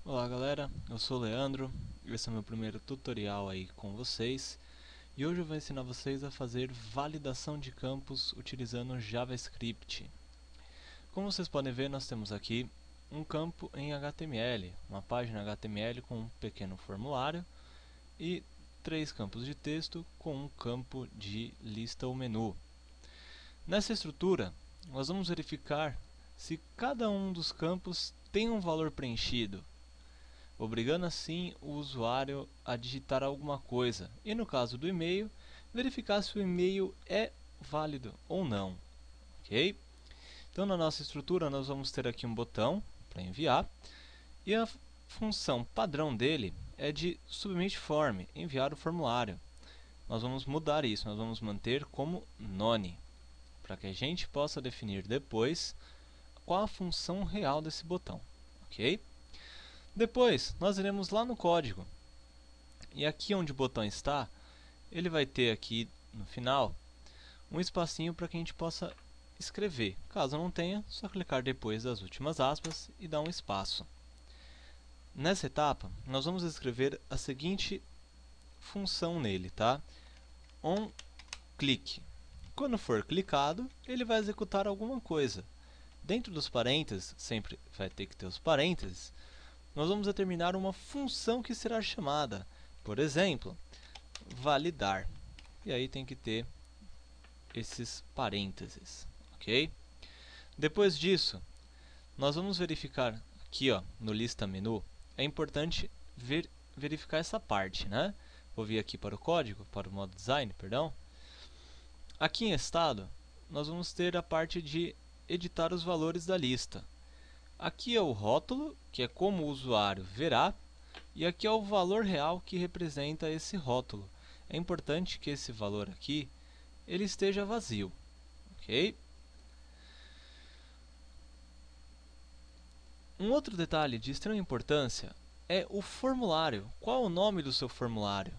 Olá galera, eu sou o Leandro, esse é o meu primeiro tutorial aí com vocês e hoje eu vou ensinar vocês a fazer validação de campos utilizando JavaScript. Como vocês podem ver, nós temos aqui um campo em HTML, uma página HTML com um pequeno formulário e três campos de texto com um campo de lista ou menu. Nessa estrutura, nós vamos verificar se cada um dos campos tem um valor preenchido, obrigando assim o usuário a digitar alguma coisa, e no caso do e-mail, verificar se o e-mail é válido ou não, ok? Então na nossa estrutura nós vamos ter aqui um botão para enviar, e a função padrão dele é de submit form, enviar o formulário. Nós vamos mudar isso, nós vamos manter como none, para que a gente possa definir depois qual a função real desse botão, ok? Depois, nós iremos lá no código, e aqui onde o botão está, ele vai ter aqui no final um espacinho para que a gente possa escrever. Caso não tenha, só clicar depois das últimas aspas e dar um espaço. Nessa etapa, nós vamos escrever a seguinte função nele, tá? onClick. Quando for clicado, ele vai executar alguma coisa. Dentro dos parênteses, sempre vai ter que ter os parênteses, nós vamos determinar uma função que será chamada, por exemplo, validar. E aí tem que ter esses parênteses, ok? Depois disso, nós vamos verificar aqui, ó, no lista menu, é importante verificar essa parte, né? Vou vir aqui para o código, para o modo design, perdão. Aqui em estado, nós vamos ter a parte de editar os valores da lista. Aqui é o rótulo, que é como o usuário verá, e aqui é o valor real que representa esse rótulo. É importante que esse valor aqui ele esteja vazio, ok? Um outro detalhe de extrema importância é o formulário. Qual é o nome do seu formulário?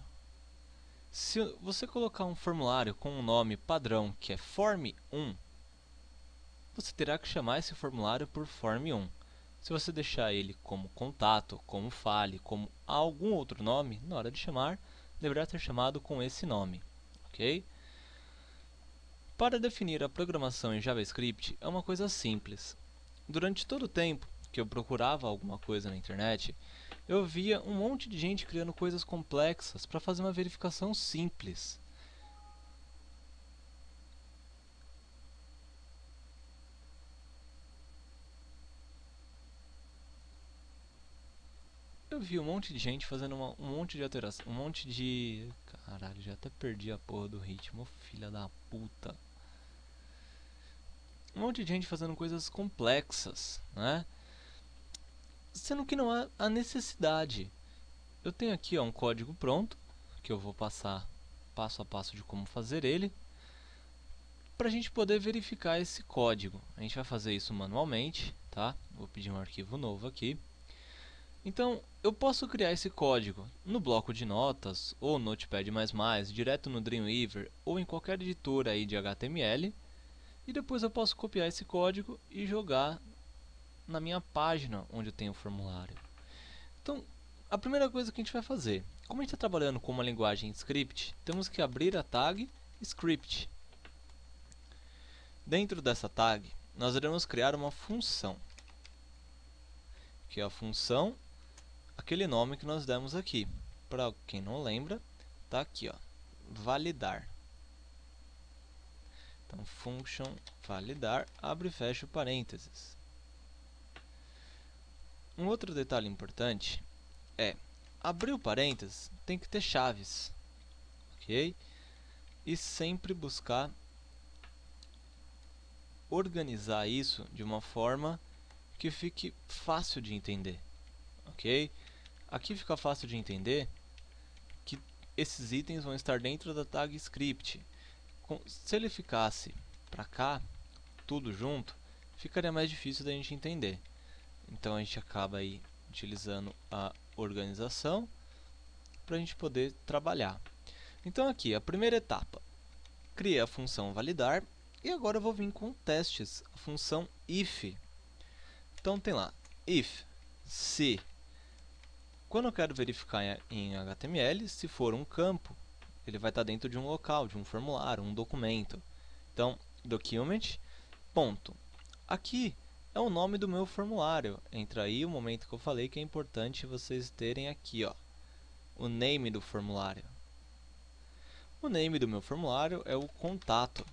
Se você colocar um formulário com um nome padrão que é form1, você terá que chamar esse formulário por form1. Se você deixar ele como contato, como fale, como algum outro nome, na hora de chamar, deverá ser chamado com esse nome, ok? Para definir a programação em JavaScript é uma coisa simples. Durante todo o tempo que eu procurava alguma coisa na internet, eu via um monte de gente criando coisas complexas para fazer uma verificação simples. Eu vi um monte de gente fazendo um monte de alteração, um monte de... Caralho, já até perdi a porra do ritmo, filha da puta. Um monte de gente fazendo coisas complexas, né? Sendo que não há a necessidade. Eu tenho aqui ó, um código pronto, que eu vou passar passo a passo de como fazer ele, para a gente poder verificar esse código. A gente vai fazer isso manualmente, tá? Vou pedir um arquivo novo aqui. Então, eu posso criar esse código no bloco de notas, ou no Notepad++, direto no Dreamweaver, ou em qualquer editor aí de HTML, e depois eu posso copiar esse código e jogar na minha página onde eu tenho o formulário. Então, a primeira coisa que a gente vai fazer, como a gente está trabalhando com uma linguagem script, temos que abrir a tag script. Dentro dessa tag, nós iremos criar uma função, que é a função, aquele nome que nós demos aqui. Para quem não lembra, está aqui, ó, validar. Então, function validar, abre e fecha o parênteses. Um outro detalhe importante é, abrir o parênteses tem que ter chaves, ok? E sempre buscar organizar isso de uma forma que fique fácil de entender, ok? Aqui fica fácil de entender que esses itens vão estar dentro da tag script. Se ele ficasse para cá, tudo junto, ficaria mais difícil da gente entender. Então a gente acaba aí utilizando a organização para a gente poder trabalhar. Então aqui, a primeira etapa, criei a função validar e agora eu vou vir com testes, a função if. Então tem lá, if, se Quando eu quero verificar em HTML, se for um campo, ele vai estar dentro de um local, de um formulário, um documento. Então, document, ponto. Aqui é o nome do meu formulário. Entra aí o momento que eu falei que é importante vocês terem aqui, ó, o name do formulário. O name do meu formulário é o contato.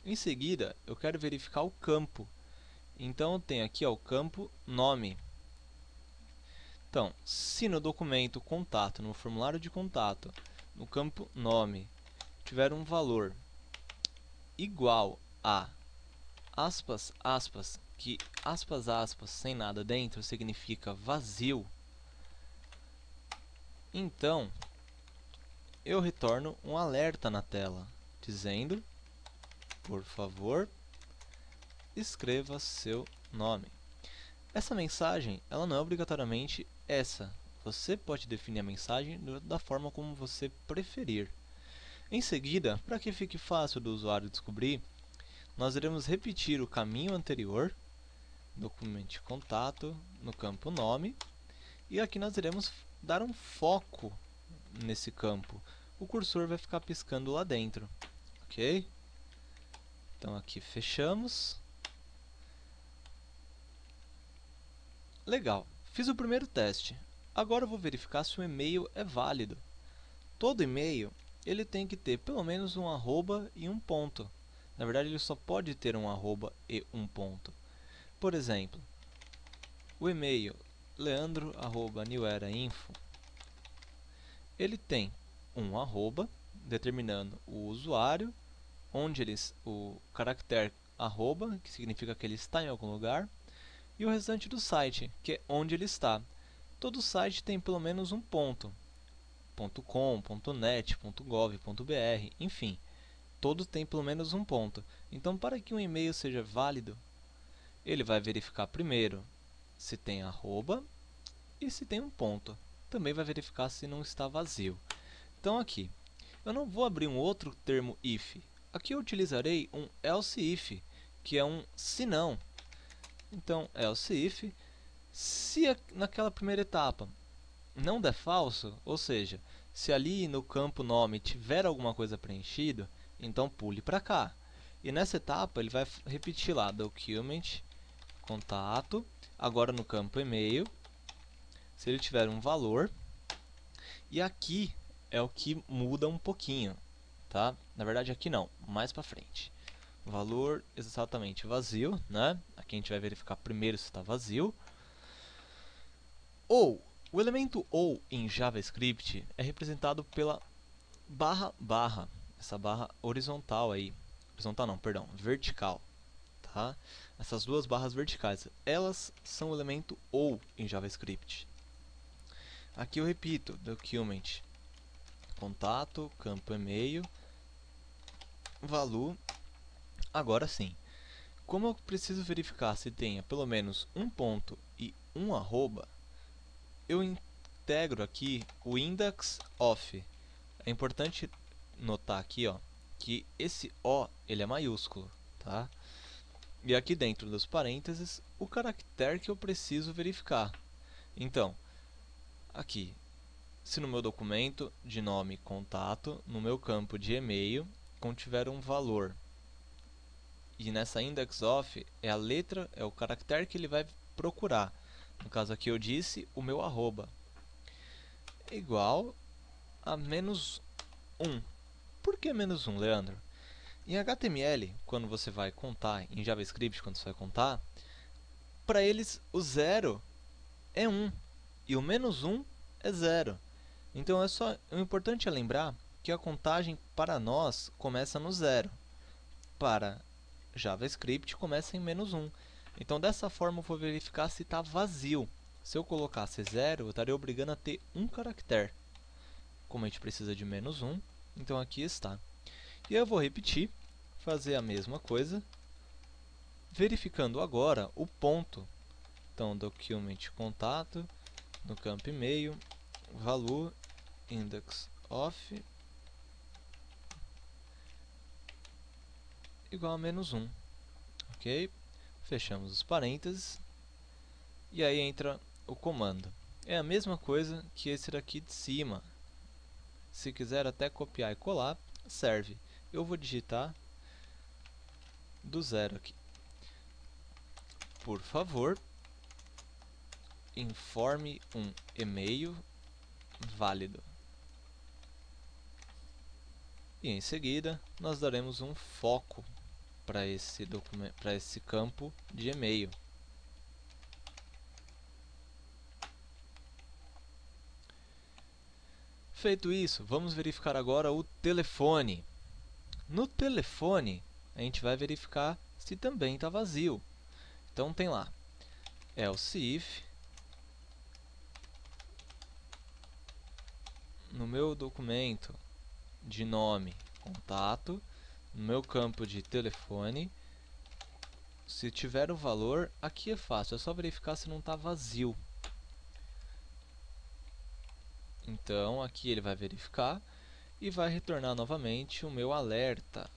Em seguida, eu quero verificar o campo. Então, eu tenho aqui ó, o campo nome. Então, se no documento contato, no formulário de contato, no campo nome, tiver um valor igual a aspas, aspas, que aspas, aspas, sem nada dentro significa vazio, então eu retorno um alerta na tela, dizendo, por favor, escreva seu nome. Essa mensagem, ela não é obrigatoriamente essa. Você pode definir a mensagem da forma como você preferir. Em seguida, para que fique fácil do usuário descobrir, nós iremos repetir o caminho anterior, document contato, no campo nome, e aqui nós iremos dar um foco nesse campo. O cursor vai ficar piscando lá dentro, ok? Então aqui fechamos. Legal, fiz o primeiro teste. Agora eu vou verificar se o e-mail é válido. Todo e-mail ele tem que ter pelo menos um arroba e um ponto. Na verdade, ele só pode ter um arroba e um ponto. Por exemplo, o e-mail leandro@newerainfo, ele tem um arroba, determinando o usuário, onde o caractere arroba, que significa que ele está em algum lugar, e o restante do site, que é onde ele está. Todo site tem pelo menos um ponto. .com, .net, .gov, .br, enfim, todos têm pelo menos um ponto. Então, para que um e-mail seja válido, ele vai verificar primeiro se tem arroba e se tem um ponto. Também vai verificar se não está vazio. Então aqui, eu não vou abrir um outro termo if. Aqui eu utilizarei um else if, que é um se não. Então, else if, se naquela primeira etapa não der falso, ou seja, se ali no campo nome tiver alguma coisa preenchido, então pule para cá. E nessa etapa ele vai repetir lá document contato, agora no campo e-mail, se ele tiver um valor, e aqui é o que muda um pouquinho, tá? Na verdade aqui não, mais para frente. Valor exatamente vazio, né? Aqui a gente vai verificar primeiro se está vazio. Ou, o elemento ou em JavaScript é representado pela barra barra, essa barra horizontal aí, horizontal não, perdão, vertical, tá? Essas duas barras verticais, elas são o elemento ou em JavaScript. Aqui eu repito, document, contato, campo e-mail, valor. Agora sim, como eu preciso verificar se tenha pelo menos um ponto e um arroba, eu integro aqui o index of. É importante notar aqui, ó, que esse O ele é maiúsculo, tá? E aqui dentro dos parênteses, o caractere que eu preciso verificar. Então, aqui, se no meu documento de nome contato, no meu campo de e-mail, contiver um valor, e nessa index of é a letra, é o caractere que ele vai procurar. No caso aqui eu disse o meu arroba, igual a menos 1. Por que menos 1, Leandro? Em HTML, quando você vai contar, em JavaScript, quando você vai contar, para eles o 0 é 1 e o menos 1 é 0. Então, o importante é lembrar que a contagem para nós começa no 0. Para JavaScript, começa em menos 1. Então, dessa forma, eu vou verificar se está vazio. Se eu colocasse 0, eu estaria obrigando a ter um caractere. Como a gente precisa de menos 1, então aqui está. E eu vou repetir, fazer a mesma coisa, verificando agora o ponto. Então, document contato, no campo e-mail, valor, index of, igual a menos 1. Ok? Fechamos os parênteses. E aí entra o comando. é a mesma coisa que esse daqui de cima. Se quiser até copiar e colar, serve. Eu vou digitar do zero aqui. Por favor, informe um e-mail válido. E em seguida, nós daremos um foco para esse campo de e-mail. Feito isso, vamos verificar agora o telefone. No telefone, a gente vai verificar se também está vazio. Então tem lá, else if, no meu documento de nome, contato, no meu campo de telefone, se tiver o valor, aqui é fácil, é só verificar se não está vazio. Então aqui ele vai verificar e vai retornar novamente o meu alerta.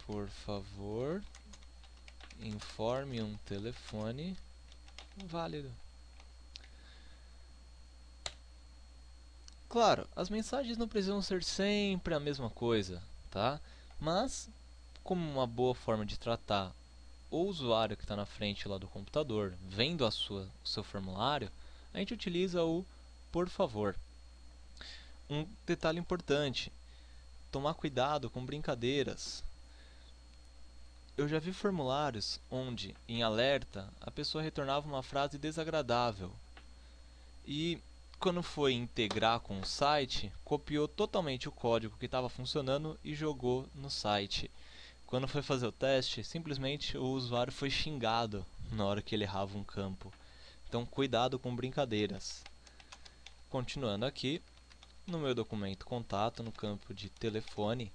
Por favor, informe um telefone válido. Claro, as mensagens não precisam ser sempre a mesma coisa, tá? Mas, como uma boa forma de tratar o usuário que está na frente lá do computador, vendo o seu formulário, a gente utiliza o por favor. Um detalhe importante, tomar cuidado com brincadeiras. Eu já vi formulários onde, em alerta, a pessoa retornava uma frase desagradável. E quando foi integrar com o site, copiou totalmente o código que estava funcionando e jogou no site. Quando foi fazer o teste, simplesmente o usuário foi xingado na hora que ele errava um campo. Então cuidado com brincadeiras. Continuando aqui, no meu documento contato, no campo de telefone,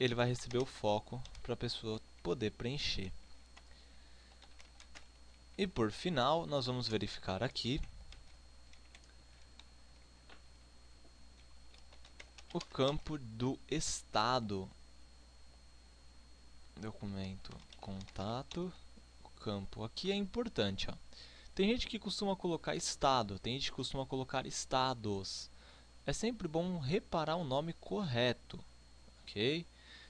ele vai receber o foco para a pessoa poder preencher. E por final, nós vamos verificar aqui o campo do estado. Documento contato, o campo aqui é importante, ó. Tem gente que costuma colocar estado, tem gente que costuma colocar estados. É sempre bom reparar o nome correto, ok?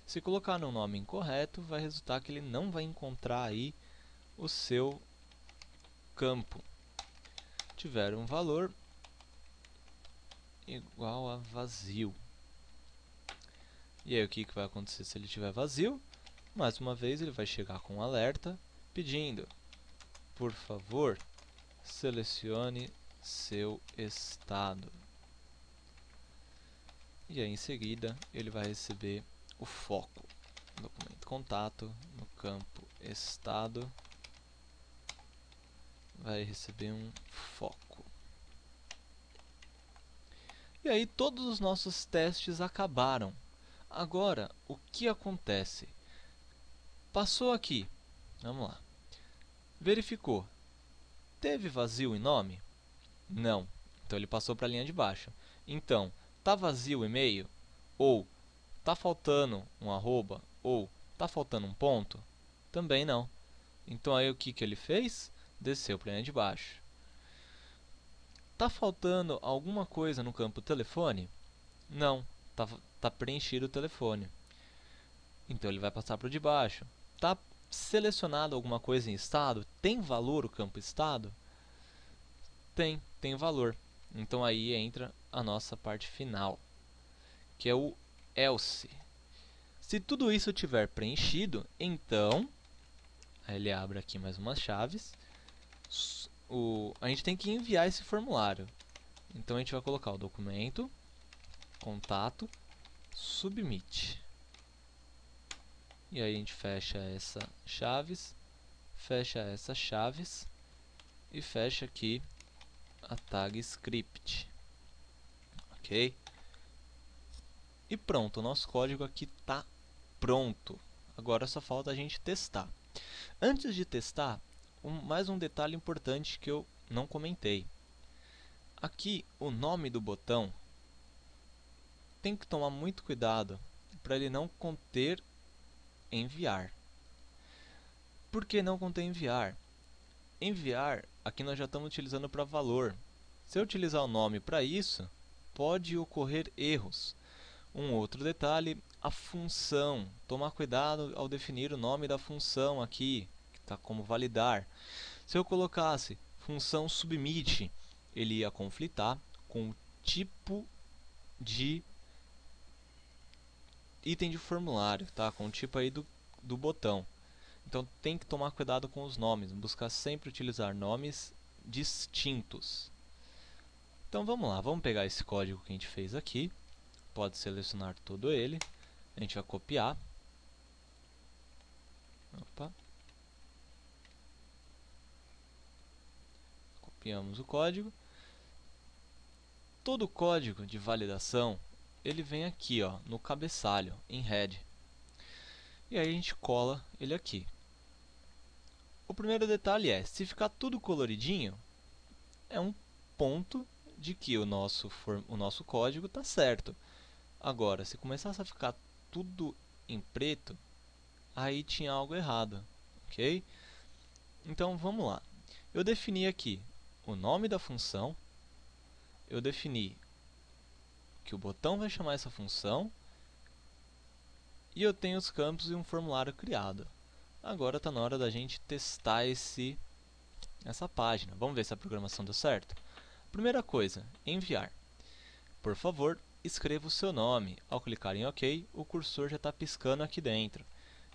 Se colocar no nome incorreto, vai resultar que ele não vai encontrar aí o seu campo. Tiver um valor igual a vazio. E aí o que vai acontecer se ele tiver vazio? Mais uma vez ele vai chegar com um alerta pedindo, por favor, selecione seu estado. E aí em seguida ele vai receber o foco. Documento contato, no campo estado, vai receber um foco. E aí todos os nossos testes acabaram. Agora, o que acontece? Passou aqui, vamos lá, verificou, teve vazio em nome? Não, então ele passou para a linha de baixo. Então, tá vazio o e-mail? Ou tá faltando um arroba? Ou tá faltando um ponto? Também não. Então aí o que ele fez? Desceu para a linha de baixo. Tá faltando alguma coisa no campo telefone? Não, tá preenchido o telefone. Então ele vai passar para o de baixo. Tá selecionado alguma coisa em estado? Tem valor o campo estado? Tem valor. Então aí entra a nossa parte final, que é o else. Se tudo isso tiver preenchido, então, aí ele abre aqui mais umas chaves, a gente tem que enviar esse formulário. Então a gente vai colocar o documento, contato, submit. E aí a gente fecha essas chaves e fecha aqui a tag script. Ok? E pronto, o nosso código aqui está pronto. Agora só falta a gente testar. Antes de testar, mais um detalhe importante que eu não comentei. Aqui, o nome do botão, tem que tomar muito cuidado para ele não conter enviar. Por que não contém enviar? Enviar, aqui nós já estamos utilizando para valor. Se eu utilizar o nome para isso, pode ocorrer erros. Um outro detalhe, a função. Tomar cuidado ao definir o nome da função aqui, que está como validar. Se eu colocasse função submit, ele ia conflitar com o tipo de item de formulário, tá? Com o tipo aí do botão. Então tem que tomar cuidado com os nomes, buscar sempre utilizar nomes distintos. Então vamos lá, vamos pegar esse código que a gente fez aqui, pode selecionar todo ele, a gente vai copiar. Opa. Copiamos o código. Todo código de validação, ele vem aqui, ó, no cabeçalho, em head. E aí a gente cola ele aqui. O primeiro detalhe é, se ficar tudo coloridinho, é um ponto de que o nosso código está certo. Agora, se começasse a ficar tudo em preto, aí tinha algo errado, ok? Então vamos lá. Eu defini aqui o nome da função, eu defini que o botão vai chamar essa função e eu tenho os campos e um formulário criado. Agora está na hora da gente testar essa página. Vamos ver se a programação deu certo? Primeira coisa, enviar. Por favor, escreva o seu nome. Ao clicar em OK, o cursor já está piscando aqui dentro.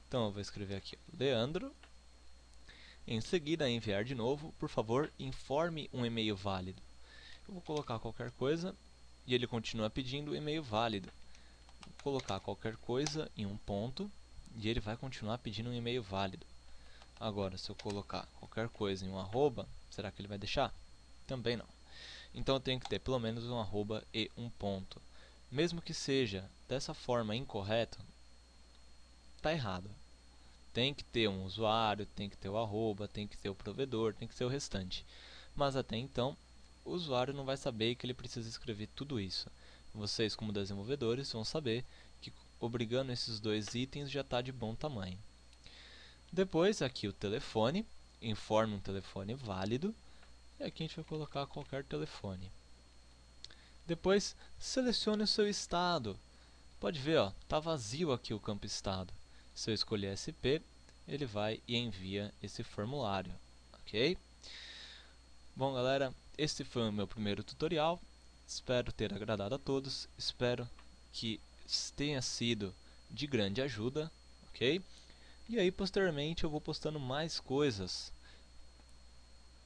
Então eu vou escrever aqui Leandro. Em seguida, enviar de novo. Por favor, informe um e-mail válido. Eu vou colocar qualquer coisa e ele continua pedindo e-mail válido. Vou colocar qualquer coisa em um ponto e ele vai continuar pedindo um e-mail válido. Agora, se eu colocar qualquer coisa em um arroba, será que ele vai deixar? Também não. Então eu tenho que ter pelo menos um arroba e um ponto. Mesmo que seja dessa forma incorreto, está errado. Tem que ter um usuário, tem que ter o arroba, tem que ter o provedor, tem que ter o restante. Mas até então, o usuário não vai saber que ele precisa escrever tudo isso. Vocês, como desenvolvedores, vão saber que obrigando esses dois itens já está de bom tamanho. Depois, aqui o telefone, informe um telefone válido. E aqui a gente vai colocar qualquer telefone. Depois, selecione o seu estado. Pode ver, ó, tá vazio aqui o campo estado. Se eu escolher SP, ele vai e envia esse formulário, ok? Bom, galera, esse foi o meu primeiro tutorial. Espero ter agradado a todos. Espero que tenha sido de grande ajuda, ok? E aí, posteriormente, eu vou postando mais coisas.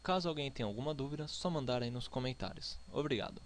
Caso alguém tenha alguma dúvida, só mandar aí nos comentários. Obrigado.